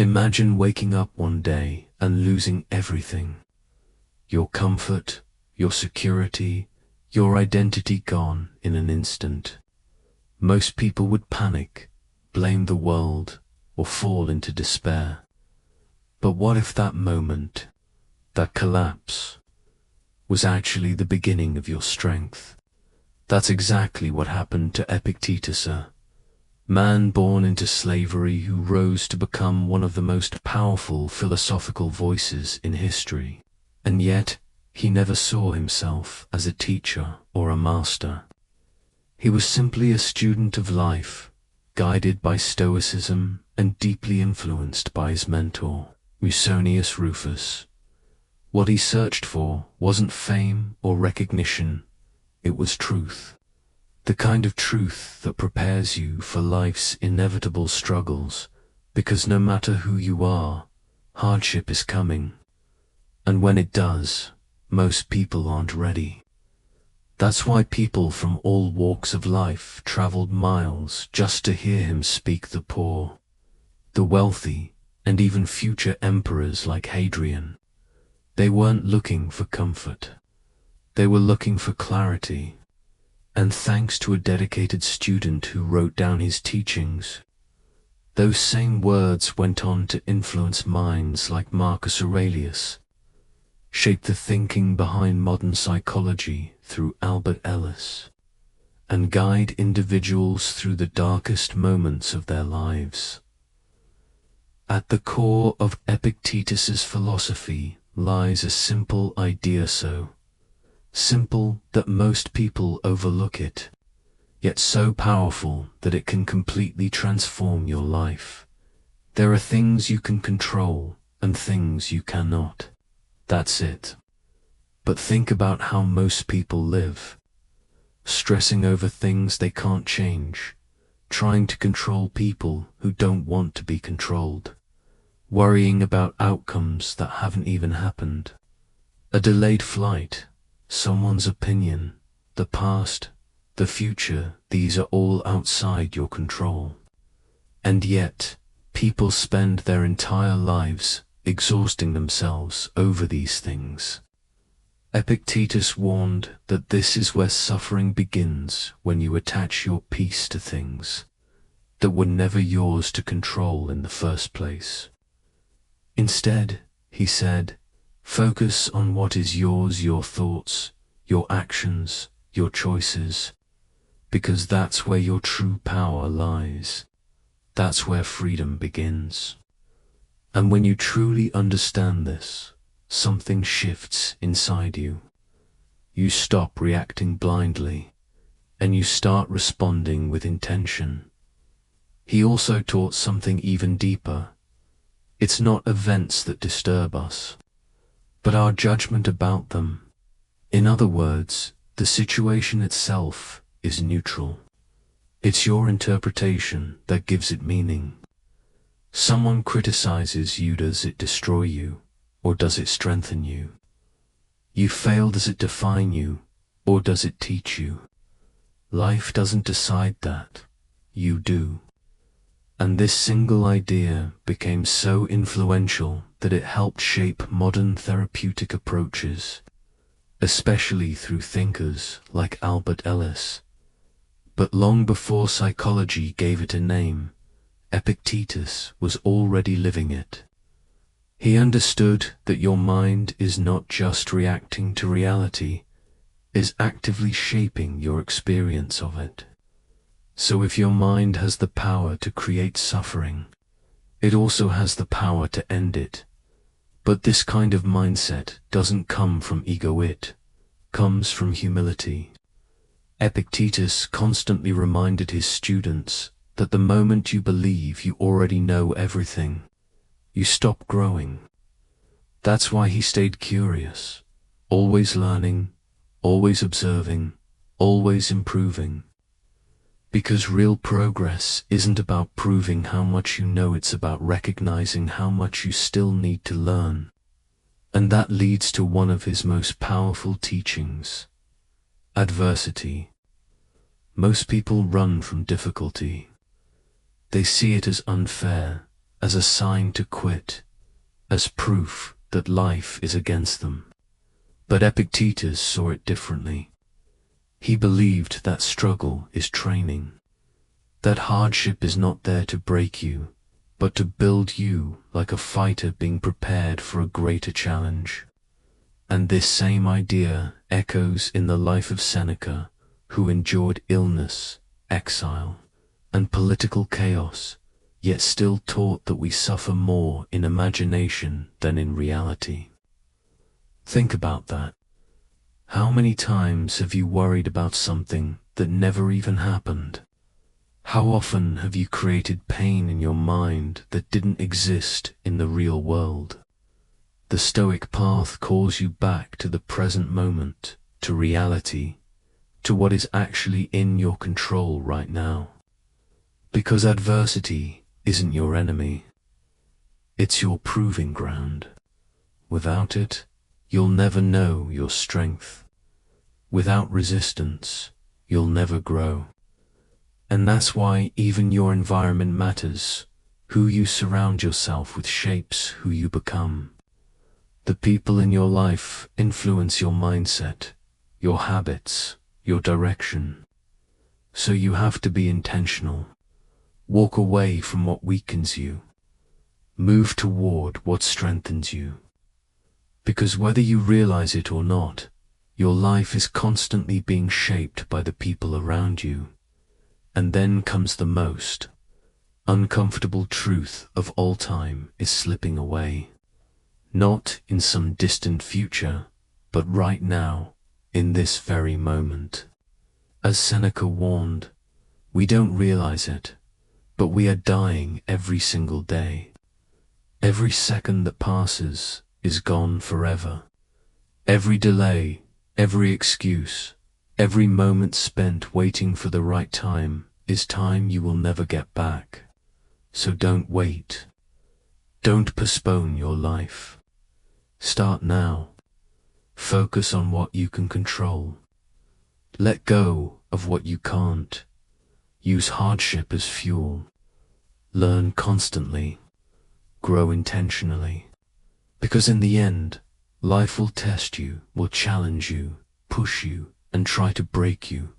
Imagine waking up one day and losing everything. Your comfort, your security, your identity gone in an instant. Most people would panic, blame the world, or fall into despair. But what if that moment, that collapse, was actually the beginning of your strength? That's exactly what happened to Epictetus, man born into slavery who rose to become one of the most powerful philosophical voices in history. And yet, he never saw himself as a teacher or a master. He was simply a student of life, guided by Stoicism and deeply influenced by his mentor, Musonius Rufus. What he searched for wasn't fame or recognition, it was truth. The kind of truth that prepares you for life's inevitable struggles, because no matter who you are, hardship is coming. And when it does, most people aren't ready. That's why people from all walks of life traveled miles just to hear him speak. The poor, the wealthy, and even future emperors like Hadrian. They weren't looking for comfort. They were looking for clarity. And thanks to a dedicated student who wrote down his teachings, those same words went on to influence minds like Marcus Aurelius, shape the thinking behind modern psychology through Albert Ellis, and guide individuals through the darkest moments of their lives. At the core of Epictetus's philosophy lies a simple idea, so simple that most people overlook it, yet so powerful that it can completely transform your life. There are things you can control and things you cannot. That's it. But think about how most people live, stressing over things they can't change, trying to control people who don't want to be controlled, worrying about outcomes that haven't even happened. A delayed flight, someone's opinion, the past, the future, these are all outside your control. And yet, people spend their entire lives exhausting themselves over these things. Epictetus warned that this is where suffering begins, when you attach your peace to things that were never yours to control in the first place. Instead, he said, focus on what is yours, your thoughts, your actions, your choices, because that's where your true power lies. That's where freedom begins. And when you truly understand this, something shifts inside you. You stop reacting blindly, and you start responding with intention. He also taught something even deeper. It's not events that disturb us, but our judgment about them. In other words, the situation itself is neutral. It's your interpretation that gives it meaning. Someone criticizes you, does it destroy you, or does it strengthen you? You fail, does it define you, or does it teach you? Life doesn't decide that, you do. And this single idea became so influential that it helped shape modern therapeutic approaches, especially through thinkers like Albert Ellis. But long before psychology gave it a name, Epictetus was already living it. He understood that your mind is not just reacting to reality, is actively shaping your experience of it. So if your mind has the power to create suffering, it also has the power to end it. But this kind of mindset doesn't come from ego, it comes from humility. Epictetus constantly reminded his students that the moment you believe you already know everything, you stop growing. That's why he stayed curious, always learning, always observing, always improving. Because real progress isn't about proving how much you know, it's about recognizing how much you still need to learn. And that leads to one of his most powerful teachings: adversity. Most people run from difficulty. They see it as unfair, as a sign to quit, as proof that life is against them. But Epictetus saw it differently. He believed that struggle is training, that hardship is not there to break you, but to build you like a fighter being prepared for a greater challenge. And this same idea echoes in the life of Seneca, who endured illness, exile, and political chaos, yet still taught that we suffer more in imagination than in reality. Think about that. How many times have you worried about something that never even happened? How often have you created pain in your mind that didn't exist in the real world? The Stoic path calls you back to the present moment, to reality, to what is actually in your control right now. Because adversity isn't your enemy. It's your proving ground. Without it, you'll never know your strength. Without resistance, you'll never grow. And that's why even your environment matters. Who you surround yourself with shapes who you become. The people in your life influence your mindset, your habits, your direction. So you have to be intentional. Walk away from what weakens you. Move toward what strengthens you. Because whether you realize it or not, your life is constantly being shaped by the people around you. And then comes the most uncomfortable truth of all time is slipping away. Not in some distant future, but right now, in this very moment. As Seneca warned, we don't realize it, but we are dying every single day. Every second that passes is gone forever. Every delay, every excuse, every moment spent waiting for the right time is time you will never get back. So don't wait. Don't postpone your life. Start now. Focus on what you can control. Let go of what you can't. Use hardship as fuel. Learn constantly. Grow intentionally. Because in the end, life will test you, will challenge you, push you, and try to break you.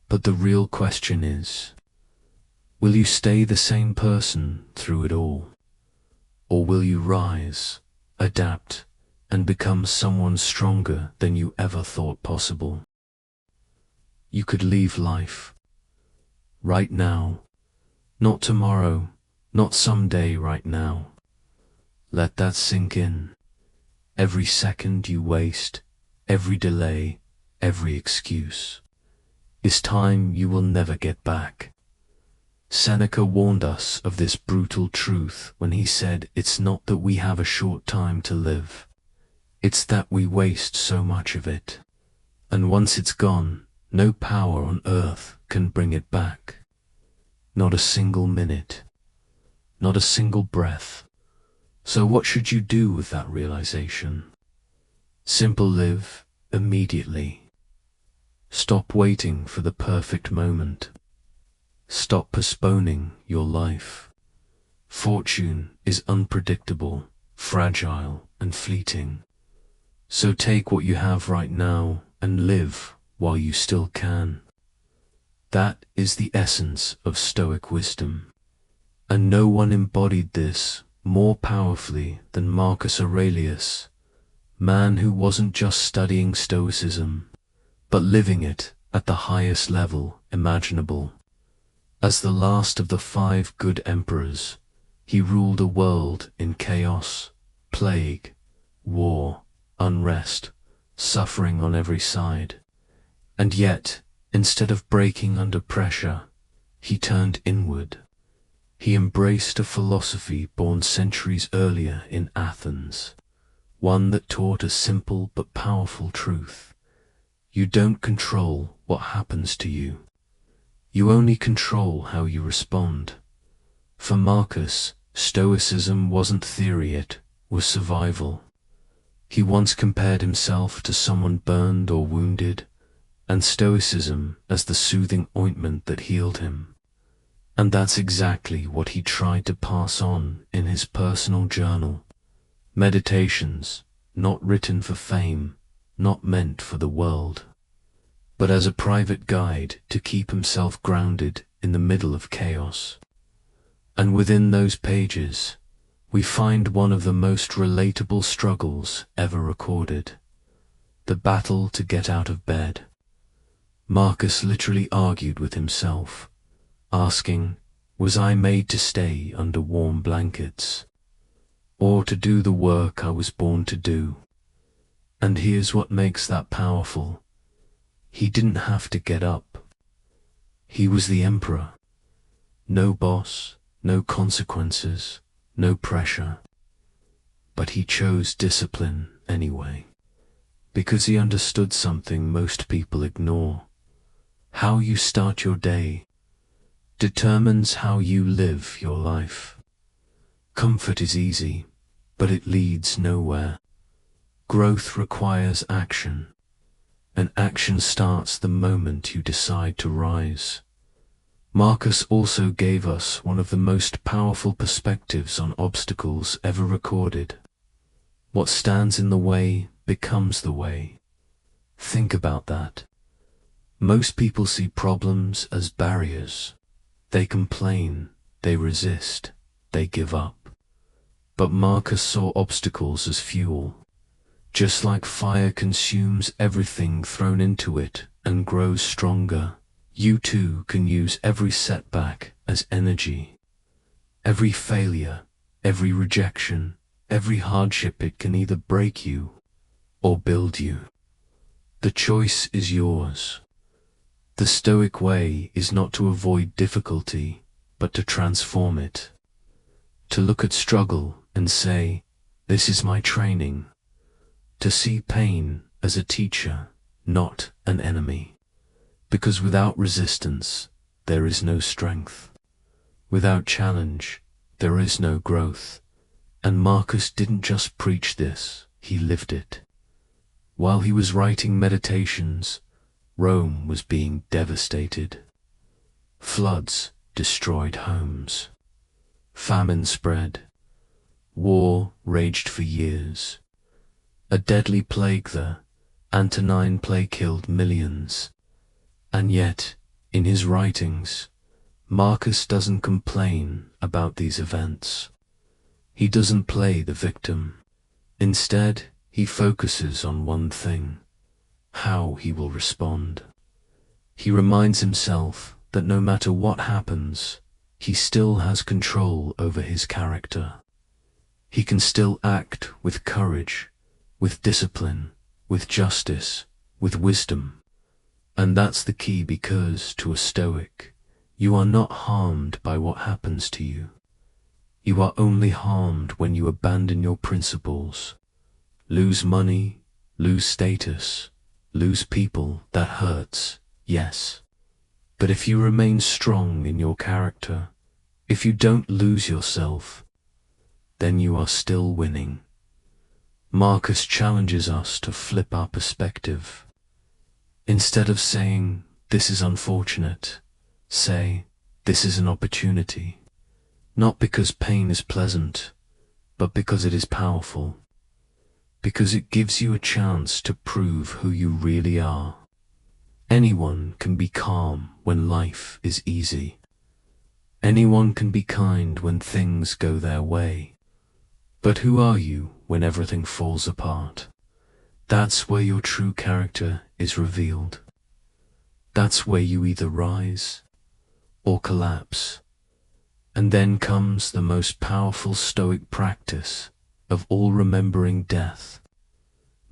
But the real question is, will you stay the same person through it all? Or will you rise, adapt, and become someone stronger than you ever thought possible? You could leave life right now, not tomorrow, not someday, right now. Let that sink in. Every second you waste, every delay, every excuse, is time you will never get back. Seneca warned us of this brutal truth when he said it's not that we have a short time to live, it's that we waste so much of it. And once it's gone, no power on earth can bring it back. Not a single minute, not a single breath. So what should you do with that realization? Simple: live immediately. Stop waiting for the perfect moment. Stop postponing your life. Fortune is unpredictable, fragile, and fleeting. So take what you have right now and live while you still can. That is the essence of Stoic wisdom. And no one embodied this more powerfully than Marcus Aurelius, man who wasn't just studying Stoicism, but living it at the highest level imaginable. As the last of the 5 good emperors, he ruled a world in chaos, plague, war, unrest, suffering on every side. And yet, instead of breaking under pressure, he turned inward. He embraced a philosophy born centuries earlier in Athens, one that taught a simple but powerful truth. You don't control what happens to you. You only control how you respond. For Marcus, Stoicism wasn't theory, it was survival. He once compared himself to someone burned or wounded, and Stoicism as the soothing ointment that healed him. And that's exactly what he tried to pass on in his personal journal. Meditations, not written for fame, not meant for the world, but as a private guide to keep himself grounded in the middle of chaos. And within those pages, we find one of the most relatable struggles ever recorded: the battle to get out of bed. Marcus literally argued with himself, asking, was I made to stay under warm blankets, or to do the work I was born to do? And here's what makes that powerful. He didn't have to get up. He was the emperor. No boss, no consequences, no pressure. But he chose discipline anyway, because he understood something most people ignore. How you start your day determines how you live your life. Comfort is easy, but it leads nowhere. Growth requires action, and action starts the moment you decide to rise. Marcus also gave us one of the most powerful perspectives on obstacles ever recorded. What stands in the way becomes the way. Think about that. Most people see problems as barriers. They complain, they resist, they give up. But Marcus saw obstacles as fuel. Just like fire consumes everything thrown into it and grows stronger, you too can use every setback as energy. Every failure, every rejection, every hardship, it can either break you or build you. The choice is yours. The Stoic way is not to avoid difficulty, but to transform it. To look at struggle and say, this is my training. To see pain as a teacher, not an enemy. Because without resistance, there is no strength. Without challenge, there is no growth. And Marcus didn't just preach this, he lived it. While he was writing Meditations, Rome was being devastated. Floods destroyed homes. Famine spread. War raged for years. A deadly plague, the Antonine Plague, killed millions. And yet, in his writings, Marcus doesn't complain about these events. He doesn't play the victim. Instead, he focuses on one thing: how he will respond. He reminds himself that no matter what happens, he still has control over his character. He can still act with courage, with discipline, with justice, with wisdom. And that's the key, because to a Stoic, you are not harmed by what happens to you. You are only harmed when you abandon your principles. Lose money, lose status, lose people, that hurts, yes. But if you remain strong in your character, if you don't lose yourself, then you are still winning. Marcus challenges us to flip our perspective. Instead of saying, this is unfortunate, say, this is an opportunity. Not because pain is pleasant, but because it is powerful. Because it gives you a chance to prove who you really are. Anyone can be calm when life is easy. Anyone can be kind when things go their way. But who are you when everything falls apart? That's where your true character is revealed. That's where you either rise or collapse. And then comes the most powerful Stoic practice of all, remembering death.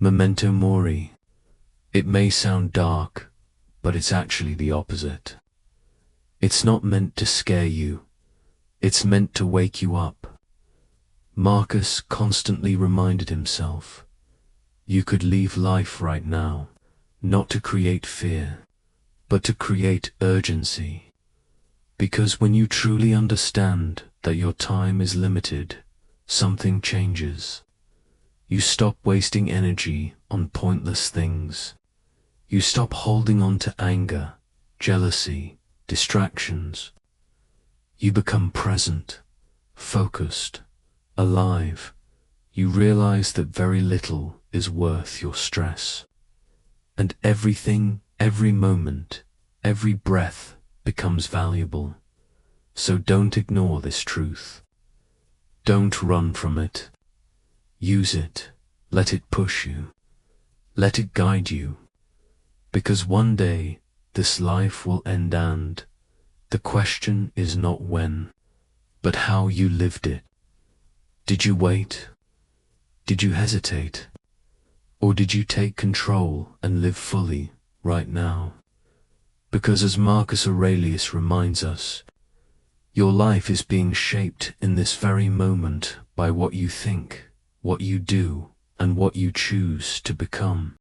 Memento mori. It may sound dark, but it's actually the opposite. It's not meant to scare you. It's meant to wake you up. Marcus constantly reminded himself, you could leave life right now, not to create fear, but to create urgency. Because when you truly understand that your time is limited, something changes. You stop wasting energy on pointless things. You stop holding on to anger, jealousy, distractions. You become present, focused, alive. You realize that very little is worth your stress. And everything, every moment, every breath becomes valuable. So don't ignore this truth. Don't run from it. Use it. Let it push you. Let it guide you. Because one day this life will end, and the question is not when, but how you lived it. Did you wait? Did you hesitate? Or did you take control and live fully right now? Because as Marcus Aurelius reminds us, your life is being shaped in this very moment by what you think, what you do, and what you choose to become.